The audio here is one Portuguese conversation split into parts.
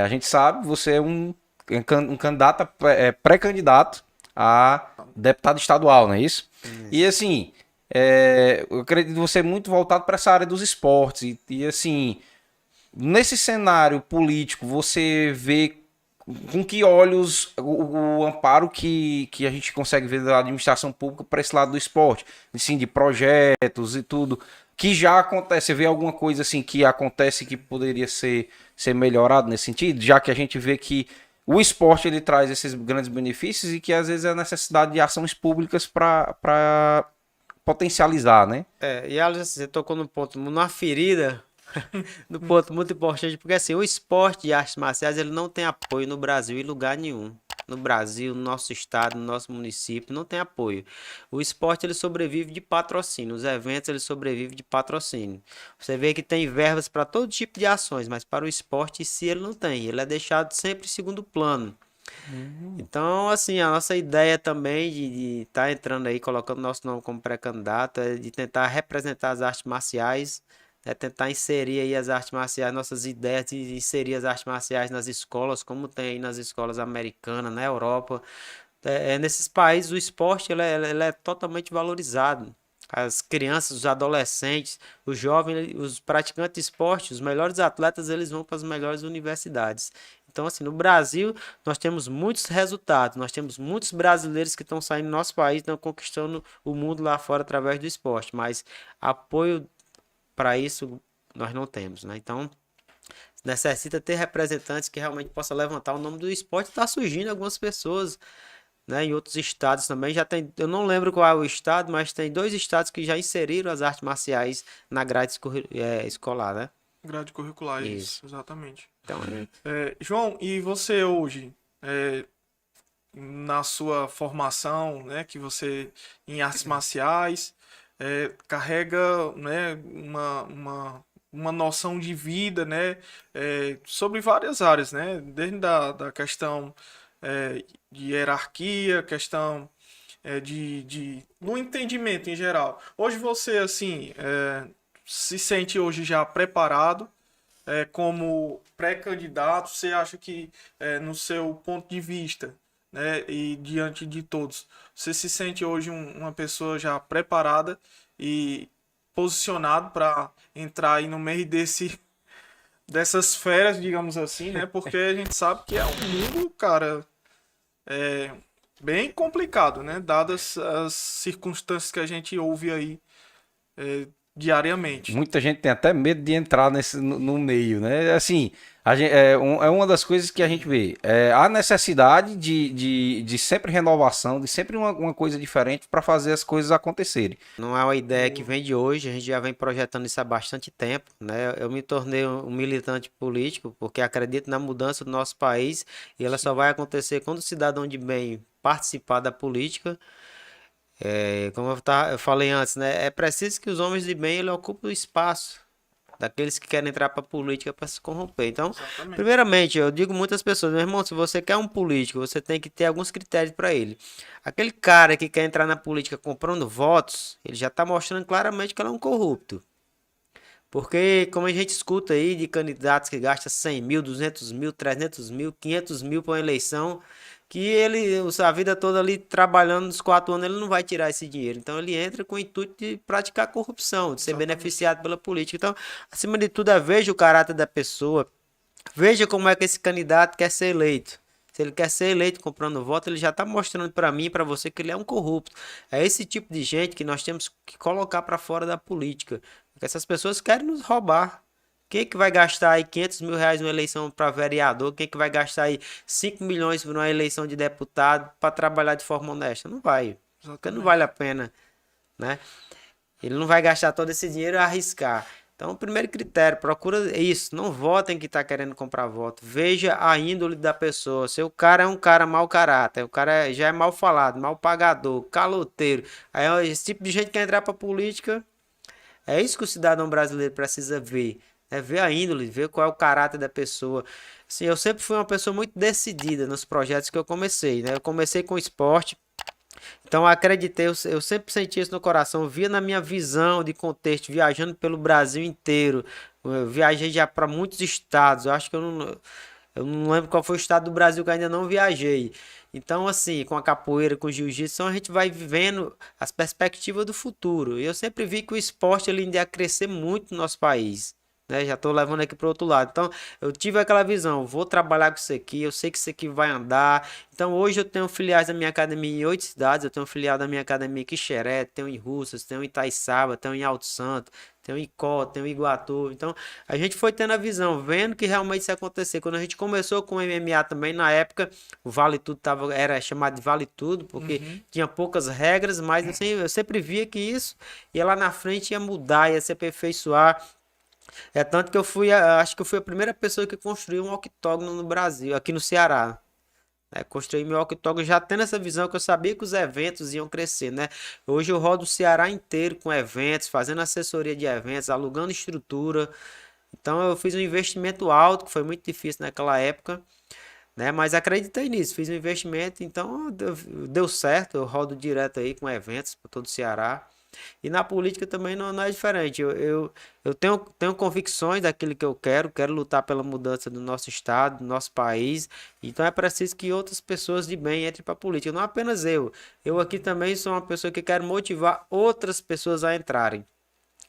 A gente sabe, você é um candidato, pré-candidato a deputado estadual, não é isso? E Isso. assim, eu acredito que você é muito voltado para essa área dos esportes. E assim, nesse cenário político, você vê com que olhos o amparo que a gente consegue ver da administração pública para esse lado do esporte, assim, de projetos e tudo, que já acontece, você vê alguma coisa assim que acontece que poderia ser melhorado nesse sentido, já que a gente vê que o esporte ele traz esses grandes benefícios e que às vezes é necessidade de ações públicas para potencializar, né? E Alisson, você tocou no ponto, numa ferida, no ponto muito importante, porque assim, o esporte de artes marciais, ele não tem apoio no Brasil em lugar nenhum. No Brasil, no nosso estado, no nosso município, não tem apoio. O esporte, ele sobrevive de patrocínio. Os eventos, ele sobrevive de patrocínio. Você vê que tem verbas para todo tipo de ações, mas para o esporte em si, ele não tem. Ele é deixado sempre em segundo plano. Então, assim, a nossa ideia também de estar entrando aí, colocando nosso nome como pré-candidato, é de tentar representar as artes marciais, tentar inserir aí as artes marciais, nossas ideias de inserir as artes marciais nas escolas, como tem aí nas escolas americanas, na Europa. Nesses países o esporte ele é totalmente valorizado. As crianças, os adolescentes, os jovens, os praticantes de esporte, os melhores atletas, eles vão para as melhores universidades. Então, assim, no Brasil, nós temos muitos resultados, nós temos muitos brasileiros que estão saindo do nosso país, estão conquistando o mundo lá fora através do esporte, mas apoio para isso nós não temos, né? Então, necessita ter representantes que realmente possam levantar o nome do esporte. Está surgindo algumas pessoas, né, em outros estados também. Já tem, eu não lembro qual é o estado, mas tem dois estados que já inseriram as artes marciais na grade escolar, né? Grade curricular, isso, Isso. exatamente. Então, João, e você hoje, na sua formação, né, que você em artes marciais, carrega, né, uma noção de vida, né, sobre várias áreas, né, desde da questão de hierarquia, questão no entendimento em geral. Hoje você, assim, se sente hoje já preparado como pré-candidato, você acha que, no seu ponto de vista, né, e diante de todos, você se sente hoje uma pessoa já preparada e posicionado para entrar aí no meio dessas feras, digamos assim, né? Porque a gente sabe que é um mundo, cara, bem complicado, né? Dadas as circunstâncias que a gente ouve aí diariamente. Muita gente tem até medo de entrar no meio, né? Assim, é uma das coisas que a gente vê. A necessidade de sempre renovação, de sempre uma coisa diferente para fazer as coisas acontecerem. não é uma ideia que vem de hoje, a gente já vem projetando isso há bastante tempo, né? Eu me tornei um militante político porque acredito na mudança do nosso país e ela só vai acontecer quando o cidadão de bem participar da política. Como eu falei antes, né? É preciso que os homens de bem ele ocupem o espaço daqueles que querem entrar para a política para se corromper. Então, Exatamente. primeiramente, eu digo muitas pessoas, meu irmão, se você quer um político, você tem que ter alguns critérios para ele. Aquele cara que quer entrar na política comprando votos, ele já está mostrando claramente que ele é um corrupto. Porque, como a gente escuta aí de candidatos que gastam 100 mil, 200 mil, 300 mil, 500 mil para uma eleição, que ele, a vida toda ali trabalhando nos 4 anos, ele não vai tirar esse dinheiro. Então, ele entra com o intuito de praticar corrupção, de ser Exatamente. beneficiado pela política. Então, acima de tudo, veja o caráter da pessoa, veja como é que esse candidato quer ser eleito. Se ele quer ser eleito comprando voto, ele já está mostrando para mim e para você que ele é um corrupto. É esse tipo de gente que nós temos que colocar para fora da política. Porque essas pessoas querem nos roubar. Quem é que vai gastar aí 500 mil reais numa eleição para vereador? Quem é que vai gastar aí 5 milhões numa eleição de deputado para trabalhar de forma honesta? Não vai. Porque não vale Exatamente. a pena, né? Ele não vai gastar todo esse dinheiro a arriscar. Então, o primeiro critério, procura isso. Não votem que está querendo comprar voto. Veja a índole da pessoa. Se o cara é um cara mau caráter, o cara já é mal falado, mal pagador, caloteiro. Aí esse tipo de gente que quer entrar para política. É isso que o cidadão brasileiro precisa ver. É ver a índole, ver qual é o caráter da pessoa. Assim, eu sempre fui uma pessoa muito decidida nos projetos que eu comecei, né? Eu comecei com esporte, então eu acreditei, eu sempre senti isso no coração, via na minha visão de contexto, viajando pelo Brasil inteiro. Eu viajei já para muitos estados. Eu acho que eu não. Eu não lembro qual foi o estado do Brasil que eu ainda não viajei. Então, assim, com a capoeira, com o jiu-jitsu, a gente vai vivendo as perspectivas do futuro. E eu sempre vi que o esporte ele ainda ia crescer muito no nosso país. Né? Já estou levando aqui para o outro lado. Então, eu tive aquela visão, vou trabalhar com isso aqui, eu sei que isso aqui vai andar. Então, hoje eu tenho filiais da minha academia em 8 cidades. Eu tenho filial da minha academia em Quixeré, tenho em Russas, tenho em Itaiçaba, tenho em Alto Santo, tenho em Icó, tenho em Iguatu. Então, a gente foi tendo a visão, vendo que realmente isso ia acontecer. Quando a gente começou com o MMA também, na época, o Vale Tudo era chamado de Vale Tudo, porque tinha poucas regras, mas eu sempre via que isso ia lá na frente ia mudar, ia se aperfeiçoar. É tanto que acho que eu fui a primeira pessoa que construiu um octógono no Brasil, aqui no Ceará. Construí meu octógono já tendo essa visão que eu sabia que os eventos iam crescer, né? Hoje eu rodo o Ceará inteiro com eventos, fazendo assessoria de eventos, alugando estrutura. Então eu fiz um investimento alto, que foi muito difícil naquela época, né? Mas acreditei nisso, fiz um investimento, então deu certo. Eu rodo direto aí com eventos por todo o Ceará. E na política também não é diferente. Eu tenho convicções daquilo que eu quero lutar pela mudança do nosso estado, do nosso país. Então é preciso que outras pessoas de bem entrem para a política, não apenas eu. Eu aqui também sou uma pessoa que quero motivar outras pessoas a entrarem.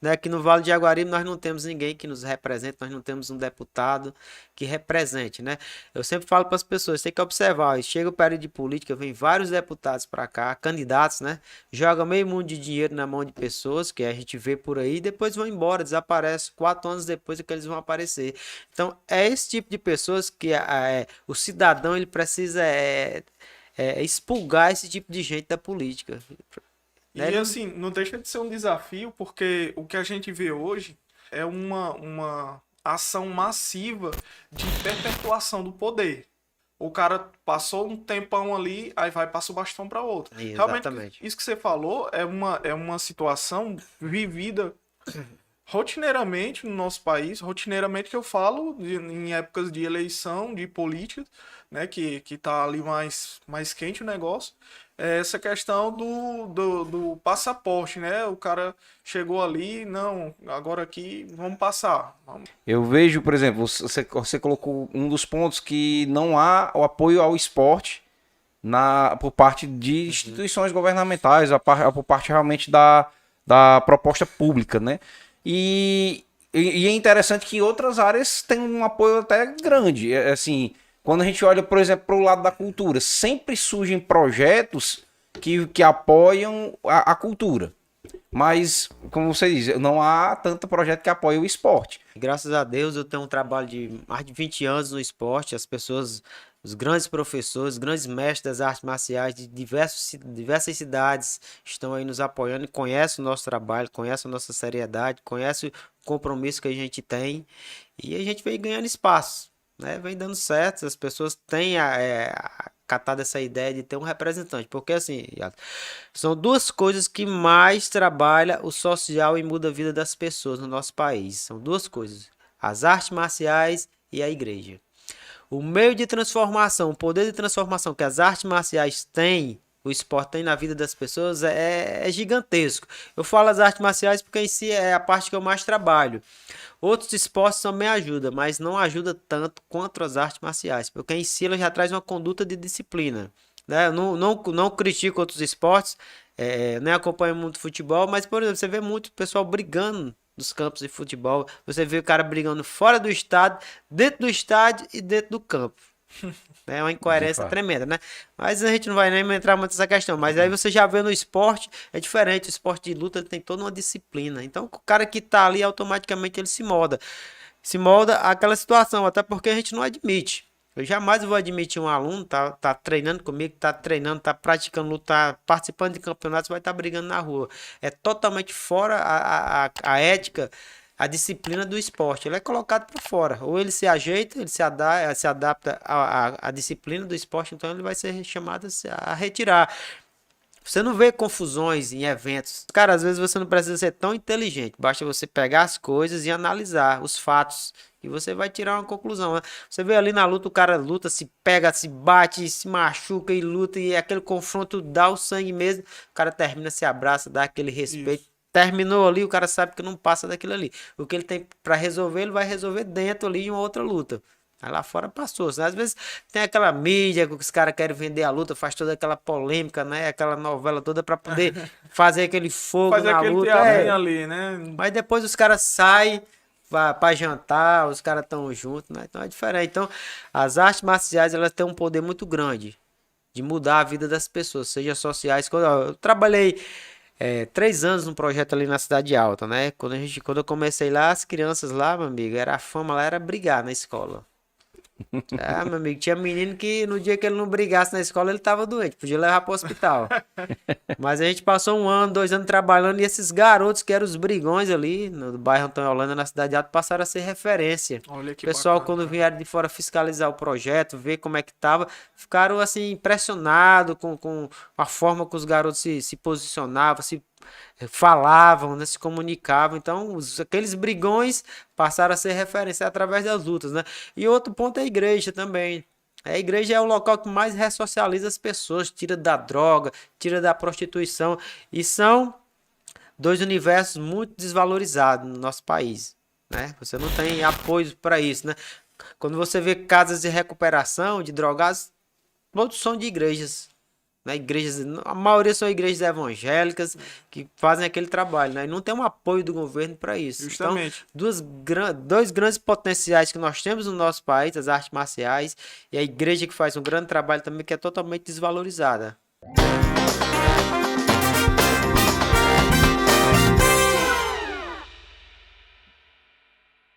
Né? Aqui no Vale de Jaguaribe nós não temos ninguém que nos represente, nós não temos um deputado que represente, né? Eu sempre falo para as pessoas, tem que observar, chega o período de política, vem vários deputados para cá, candidatos, né? Joga meio mundo de dinheiro na mão de pessoas, que a gente vê por aí, depois vão embora, desaparece, 4 anos depois é que eles vão aparecer. Então, é esse tipo de pessoas que o cidadão ele precisa expurgar esse tipo de gente da política. Né? E assim, não deixa de ser um desafio, porque o que a gente vê hoje é uma ação massiva de perpetuação do poder. O cara passou um tempão ali, aí vai passa o bastão para outro. Realmente, Exatamente. isso que você falou é uma situação vivida rotineiramente no nosso país, rotineiramente que eu falo em épocas de eleição, de política, né, que tá ali mais quente o negócio, é essa questão do passaporte, né? O cara chegou ali, não, agora aqui vamos passar. Vamos. Eu vejo, por exemplo, você colocou um dos pontos que não há o apoio ao esporte por parte de instituições governamentais, por parte realmente da proposta pública, né? E é interessante que outras áreas têm um apoio até grande. Assim, quando a gente olha, por exemplo, para o lado da cultura, sempre surgem projetos que apoiam a cultura. Mas, como você diz, não há tanto projeto que apoie o esporte. Graças a Deus eu tenho um trabalho de mais de 20 anos no esporte. As pessoas, os grandes professores, os grandes mestres das artes marciais de diversas cidades estão aí nos apoiando e conhecem o nosso trabalho, conhecem a nossa seriedade, conhecem o compromisso que a gente tem e a gente vem ganhando espaço, né? Vem dando certo, as pessoas têm catado essa ideia de ter um representante, porque assim, são duas coisas que mais trabalha o social e muda a vida das pessoas no nosso país. São duas coisas: as artes marciais e a igreja. O meio de transformação, o poder de transformação que as artes marciais têm, o esporte tem na vida das pessoas é gigantesco. Eu falo as artes marciais porque em si é a parte que eu mais trabalho. Outros esportes também ajudam, mas não ajuda tanto quanto as artes marciais, porque em si ela já traz uma conduta de disciplina. Né? Eu não critico outros esportes, nem acompanho muito futebol, mas, por exemplo, você vê muito pessoal brigando nos campos de futebol, você vê o cara brigando fora do estádio, dentro do estádio e dentro do campo. É uma incoerência tremenda, né? Mas a gente não vai nem entrar muito nessa questão. Mas aí você já vê no esporte, é diferente. O esporte de luta ele tem toda uma disciplina. Então o cara que tá ali, automaticamente ele se molda. Se molda àquela situação, até porque a gente não admite. Eu jamais vou admitir um aluno tá treinando comigo, tá treinando, tá praticando luta, tá participando de campeonatos, vai estar brigando na rua. É totalmente fora a ética, a disciplina do esporte. Ele é colocado para fora. Ou ele se ajeita, ele se adapta à disciplina do esporte, então ele vai ser chamado a retirar. Você não vê confusões em eventos. Cara, às vezes você não precisa ser tão inteligente. Basta você pegar as coisas e analisar os fatos. E você vai tirar uma conclusão, né? Você vê ali na luta, o cara luta, se pega, se bate, se machuca e luta. E aquele confronto dá o sangue mesmo. O cara termina, se abraça, dá aquele respeito. Isso. Terminou ali, o cara sabe que não passa daquilo ali. O que ele tem para resolver, ele vai resolver dentro ali em uma outra luta. Aí lá fora passou. Às vezes tem aquela mídia que os caras querem vender a luta, faz toda aquela polêmica, né? Aquela novela toda pra poder fazer aquele fogo Faz na aquele luta. teatrinho ali, né? Mas depois os caras saem pra jantar, os caras estão juntos, né? Então é diferente. Então, as artes marciais, elas têm um poder muito grande de mudar a vida das pessoas, seja sociais. Eu trabalhei 3 anos num projeto ali na Cidade Alta, né? Quando eu comecei lá, as crianças lá, meu amigo, a fama lá era brigar na escola. Ah, meu amigo, tinha menino que no dia que ele não brigasse na escola, ele tava doente, podia levar pro hospital. Mas a gente passou 1 ano, 2 anos trabalhando e esses garotos que eram os brigões ali no bairro Antônio Holanda, na Cidade Alta, passaram a ser referência. Olha que O pessoal, bacana, quando cara. vieram de fora fiscalizar o projeto, ver como é que tava, ficaram assim impressionados com a forma que os garotos se posicionavam, se falavam, né, se comunicavam. Então, aqueles brigões passaram a ser referência através das lutas, né? E outro ponto é a igreja também. A igreja é o local que mais ressocializa as pessoas, tira da droga, tira da prostituição. E são dois universos muito desvalorizados no nosso país, né? Você não tem apoio para isso, né? Quando você vê casas de recuperação de drogados, todos são de igrejas, né? Igrejas, a maioria são igrejas evangélicas que fazem aquele trabalho, né? E não tem um apoio do governo para isso. Justamente. Então, dois grandes potenciais que nós temos no nosso país, as artes marciais e a igreja que faz um grande trabalho também que é totalmente desvalorizada.